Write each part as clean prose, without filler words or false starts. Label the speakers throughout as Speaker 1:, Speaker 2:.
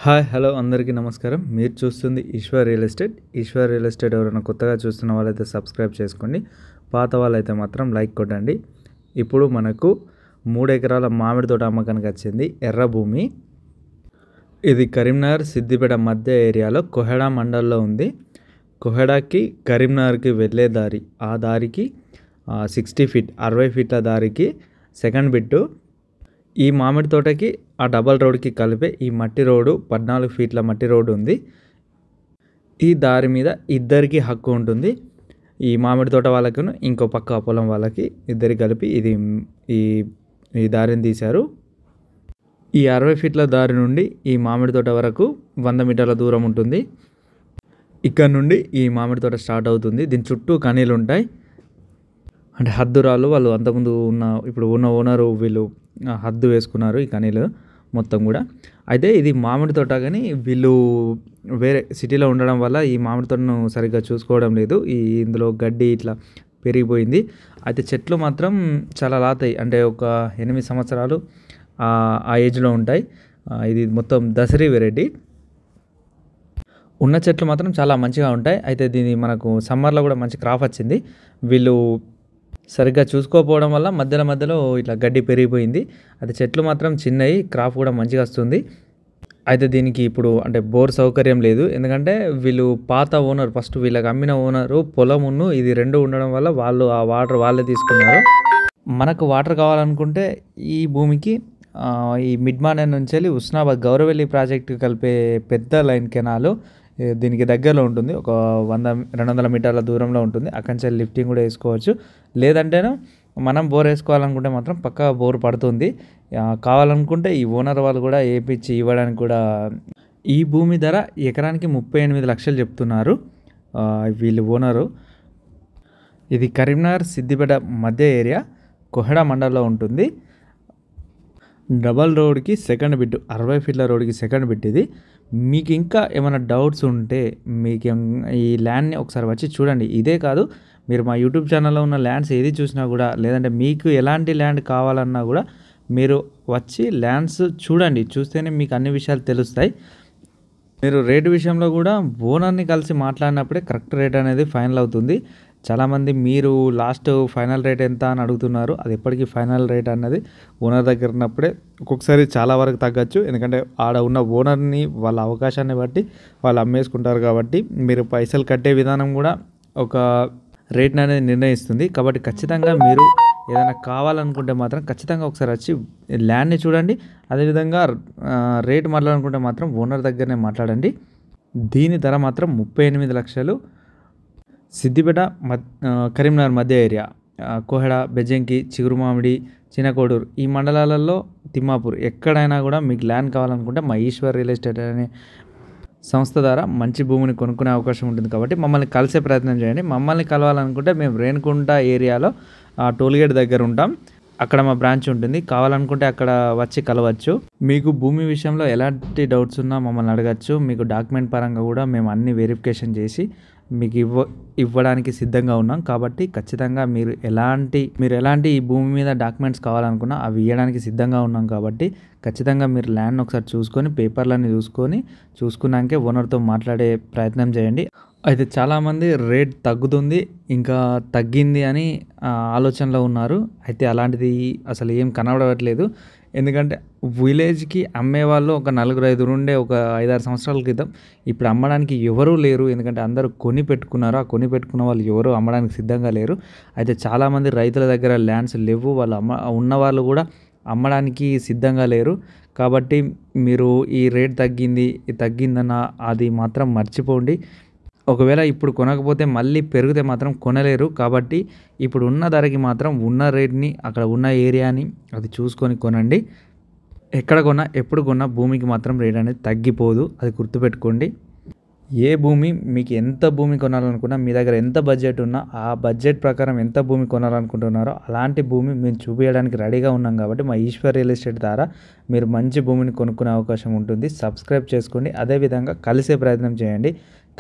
Speaker 1: Hi hello అందరికీ నమస్కారం. మీరు చూస్తుంది Eshwar real estate. Eshwar real estate ఎవరైనా కొత్తగా చూస్తున్న వాళ్ళైతే సబ్స్క్రైబ్ చేసుకోండి, పాత వాళ్ళైతే మాత్రం లైక్ కొట్టండి. ఇప్పుడు మనకు 3 ఎకరాల మామిడి తోట అమ్మకానికి వచ్చింది. ఎర్ర భూమి. ఇది కరీంనగర్ సిద్దిపేట మధ్య ఏరియాలో కోహెడా మండల్లో ఉంది. కోహెడాకి కరీంనగర్కి వెళ్ళే దారి, ఆ దారికి 60 ఫీట్ 60 ఫీట్ల దారికి సెకండ్ బిట్టు. ఈ మామిడి తోటకి ఆ డబల్ రోడ్కి కలిపే ఈ మట్టి రోడ్డు 14 ఫీట్ల మట్టి రోడ్డు ఉంది. ఈ దారి మీద ఇద్దరికి హక్కు ఉంటుంది. ఈ మామిడి తోట వాళ్ళకును ఇంకో పక్క పొలం వాళ్ళకి ఇద్దరికి కలిపి ఈ ఈ దారిని తీశారు. ఈ 60 ఫీట్ల దారి నుండి ఈ మామిడి తోట వరకు 100 మీటర్ల దూరం ఉంటుంది. ఇక్కడ నుండి ఈ మామిడి తోట స్టార్ట్ అవుతుంది. దీని చుట్టూ కనీలు ఉంటాయి. అంటే హద్దురాళ్ళు వాళ్ళు అంతకుముందు ఇప్పుడు ఉన్న ఓనరు వీళ్ళు హద్దు వేసుకున్నారు ఈ కనీలు మొత్తం కూడా. అయితే ఇది మామిడి తోట, కానీ వీళ్ళు వేరే సిటీలో ఉండడం వల్ల ఈ మామిడి తోటను సరిగ్గా చూసుకోవడం లేదు. ఇందులో గడ్డి ఇట్లా పెరిగిపోయింది. అయితే చెట్లు మాత్రం చాలా లాతాయి, అంటే ఒక 8 సంవత్సరాలు ఆ ఏజ్లో ఉంటాయి. ఇది మొత్తం దసరీ వెరైటీ. ఉన్న చెట్లు మాత్రం చాలా మంచిగా ఉంటాయి. అయితే దీని మనకు సమ్మర్లో కూడా మంచి క్రాప్ వచ్చింది. వీళ్ళు సరిగ్గా చూసుకోకపోవడం వల్ల మధ్యలో ఇట్లా గడ్డి పెరిగిపోయింది. అది చెట్లు మాత్రం చిన్నవి, క్రాప్ కూడా మంచిగా వస్తుంది. అయితే దీనికి ఇప్పుడు అంటే బోర్ సౌకర్యం లేదు, ఎందుకంటే వీళ్ళు పాత ఓనర్, ఫస్ట్ వీళ్ళకి అమ్మిన ఓనరు పొలమును ఇది రెండు ఉండడం వల్ల వాళ్ళు ఆ వాటర్ వాళ్ళే తీసుకున్నారు. మనకు వాటర్ కావాలనుకుంటే ఈ భూమికి ఈ మిడ్మానేర్ నుంచి వెళ్ళి హుస్నాబాద్ గౌరవెల్లి ప్రాజెక్టు కలిపే పెద్ద లైన్ కెనాలు దీనికి దగ్గరలో ఉంటుంది. ఒక 100-200 మీటర్ల దూరంలో ఉంటుంది. అక్కడి నుంచి లిఫ్టింగ్ కూడా వేసుకోవచ్చు. లేదంటేనో మనం బోర్ వేసుకోవాలనుకుంటే మాత్రం పక్కా బోర్ పడుతుంది. కావాలనుకుంటే ఈ ఓనర్ వాళ్ళు కూడా వేయించి ఇవ్వడానికి కూడా. ఈ భూమి ధర ఎకరానికి 38 లక్షలు చెప్తున్నారు వీళ్ళు ఓనరు. ఇది కరీంనగర్ సిద్దిపేట మధ్య ఏరియా కోహెడా మండల్లో ఉంటుంది. డబల్ రోడ్కి సెకండ్ బిట్, 60 ఫీట్ల రోడ్కి సెకండ్ బిట్ ఇది. మీకు ఇంకా ఏమైనా డౌట్స్ ఉంటే మీకు ఈ ల్యాండ్ని ఒకసారి వచ్చి చూడండి. ఇదే కాదు, మీరు మా యూట్యూబ్ ఛానల్లో ఉన్న ల్యాండ్స్ ఏది చూసినా కూడా, లేదంటే మీకు ఎలాంటి ల్యాండ్ కావాలన్నా కూడా మీరు వచ్చి ల్యాండ్స్ చూడండి. చూస్తేనే మీకు అన్ని విషయాలు తెలుస్తాయి. మీరు రేటు విషయంలో కూడా ఓనర్ని కలిసి మాట్లాడినప్పుడే కరెక్ట్ రేట్ అనేది ఫైనల్ అవుతుంది. చాలామంది మీరు లాస్ట్ ఫైనల్ రేట్ ఎంత అని అడుగుతున్నారు. అది ఎప్పటికీ ఫైనల్ రేట్ అన్నది ఓనర్ దగ్గర ఉన్నప్పుడే. ఒక్కొక్కసారి చాలా వరకు తగ్గచ్చు, ఎందుకంటే ఆడ ఉన్న ఓనర్ని వాళ్ళ అవకాశాన్ని బట్టి వాళ్ళు అమ్మేసుకుంటారు. కాబట్టి మీరు పైసలు కట్టే విధానం కూడా ఒక రేట్ని అనేది నిర్ణయిస్తుంది. కాబట్టి ఖచ్చితంగా మీరు ఏదైనా కావాలనుకుంటే మాత్రం ఖచ్చితంగా ఒకసారి వచ్చి ల్యాండ్ని చూడండి. అదేవిధంగా రేట్ మాట్లాడాలనుకుంటే మాత్రం ఓనర్ దగ్గరనే మాట్లాడండి. దీని ధర మాత్రం 38 లక్షలు. సిద్దిపేట కరీంనగర్ మధ్య ఏరియా కోహెడా, బెజ్జంకి, చిగురుమామిడి, చిన్నకోడూరు ఈ మండలాలలో తిమ్మాపూర్ ఎక్కడైనా కూడా మీకు ల్యాండ్ కావాలనుకుంటే మా ఈశ్వర్ రియల్ ఎస్టేట్ అనే సంస్థ ద్వారా మంచి భూమిని కొనుక్కునే అవకాశం ఉంటుంది. కాబట్టి మమ్మల్ని కలిసే ప్రయత్నం చేయండి. మమ్మల్ని కలవాలనుకుంటే మేము రేణుకుంట ఏరియాలో టోల్గేట్ దగ్గర ఉంటాం. అక్కడ మా బ్రాంచ్ ఉంటుంది. కావాలనుకుంటే అక్కడ వచ్చి కలవచ్చు. మీకు భూమి విషయంలో ఎలాంటి డౌట్స్ ఉన్నా మమ్మల్ని అడగచ్చు. మీకు డాక్యుమెంట్ పరంగా కూడా మేము అన్ని వెరిఫికేషన్ చేసి మీకు ఇవ్వడానికి సిద్ధంగా ఉన్నాం. కాబట్టి ఖచ్చితంగా మీరు ఎలాంటి ఈ భూమి మీద డాక్యుమెంట్స్ కావాలనుకున్నా అవి ఇవ్వడానికి సిద్ధంగా ఉన్నాం. కాబట్టి ఖచ్చితంగా మీరు ల్యాండ్ ఒకసారి చూసుకొని, పేపర్లన్నీ చూసుకున్నాకే ఓనర్తో మాట్లాడే ప్రయత్నం చేయండి. అయితే చాలామంది రేట్ తగ్గుతుంది, ఇంకా తగ్గింది అని ఆలోచనలో ఉన్నారు. అయితే అలాంటిది అసలు ఏం కనబడట్లేదు. ఎందుకంటే విలేజ్కి అమ్మేవాళ్ళు ఒక 4-5 ఉండే ఒక 5-6 సంవత్సరాల క్రితం. ఇప్పుడు అమ్మడానికి ఎవరూ లేరు, ఎందుకంటే అందరూ కొని పెట్టుకున్నారు. ఆ కొని పెట్టుకున్న వాళ్ళు ఎవరు అమ్మడానికి సిద్ధంగా లేరు. అయితే చాలామంది రైతుల దగ్గర ల్యాండ్స్ లేవు, వాళ్ళు ఉన్నవాళ్ళు కూడా అమ్మడానికి సిద్ధంగా లేరు. కాబట్టి మీరు ఈ రేట్ తగ్గిందన్న అది మాత్రం మర్చిపోండి. ఒకవేళ ఇప్పుడు కొనకపోతే మళ్ళీ పెరిగితే మాత్రం కొనలేరు. కాబట్టి ఇప్పుడు ఉన్న ధరకి మాత్రం ఉన్న రేట్ని, అక్కడ ఉన్న ఏరియాని అది చూసుకొని కొనండి. ఎక్కడ కొన్నా ఎప్పుడు కొన్నా భూమికి మాత్రం రేట్ అనేది తగ్గిపోదు, అది గుర్తుపెట్టుకోండి. ఏ భూమి మీకు ఎంత భూమి కొనాలనుకున్నా, మీ దగ్గర ఎంత బడ్జెట్ ఉన్నా ఆ బడ్జెట్ ప్రకారం ఎంత భూమి కొనాలనుకుంటున్నారో అలాంటి భూమి మేము చూపించడానికి రెడీగా ఉన్నాం. కాబట్టి మా ఈశ్వర్ రియల్ ఎస్టేట్ ద్వారా మీరు మంచి భూమిని కొనుక్కునే అవకాశం ఉంటుంది. సబ్స్క్రైబ్ చేసుకోండి. అదేవిధంగా కలిసే ప్రయత్నం చేయండి.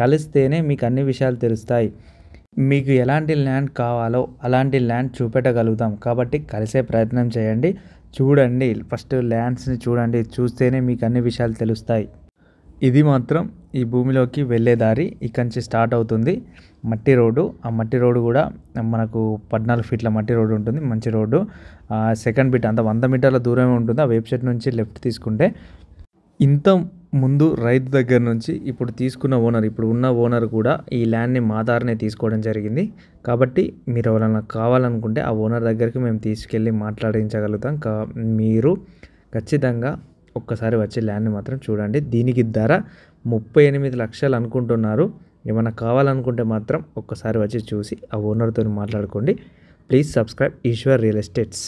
Speaker 1: కలిస్తేనే మీకు అన్ని విషయాలు తెలుస్తాయి. మీకు ఎలాంటి ల్యాండ్ కావాలో అలాంటి ల్యాండ్ చూపెట్టగలుగుతాం. కాబట్టి కలిసే ప్రయత్నం చేయండి. చూడండి, ఫస్ట్ ల్యాండ్స్ని చూడండి. చూస్తేనే మీకు అన్ని విషయాలు తెలుస్తాయి. ఇది మాత్రం ఈ భూమిలోకి వెళ్ళే దారి ఇక్కడి నుంచి స్టార్ట్ అవుతుంది. మట్టి రోడ్డు. ఆ మట్టి రోడ్డు కూడా మనకు 14 ఫీట్ల మట్టి రోడ్డు ఉంటుంది. మంచి రోడ్డు. సెకండ్ బిట్ అంత 100 మీటర్ల దూరమే ఉంటుంది. ఆ వేప్ సెట్ నుంచి లెఫ్ట్ తీసుకుంటే ఇంత ముందు రైతు దగ్గర నుంచి ఇప్పుడు తీసుకున్న ఓనర్, ఇప్పుడు ఉన్న ఓనర్ కూడా ఈ ల్యాండ్ని మా దారినే తీసుకోవడం జరిగింది. కాబట్టి మీరు ఎవరైనా కావాలనుకుంటే ఆ ఓనర్ దగ్గరికి మేము తీసుకెళ్ళి మాట్లాడించగలుగుతాం. మీరు ఖచ్చితంగా ఒక్కసారి వచ్చి ల్యాండ్ని మాత్రం చూడండి. దీనికి ధర 38 లక్షలు అనుకుంటున్నారు. ఏమైనా కావాలనుకుంటే మాత్రం ఒక్కసారి వచ్చి చూసి ఆ ఓనర్తో మాట్లాడుకోండి. Please subscribe Eshwar real estates.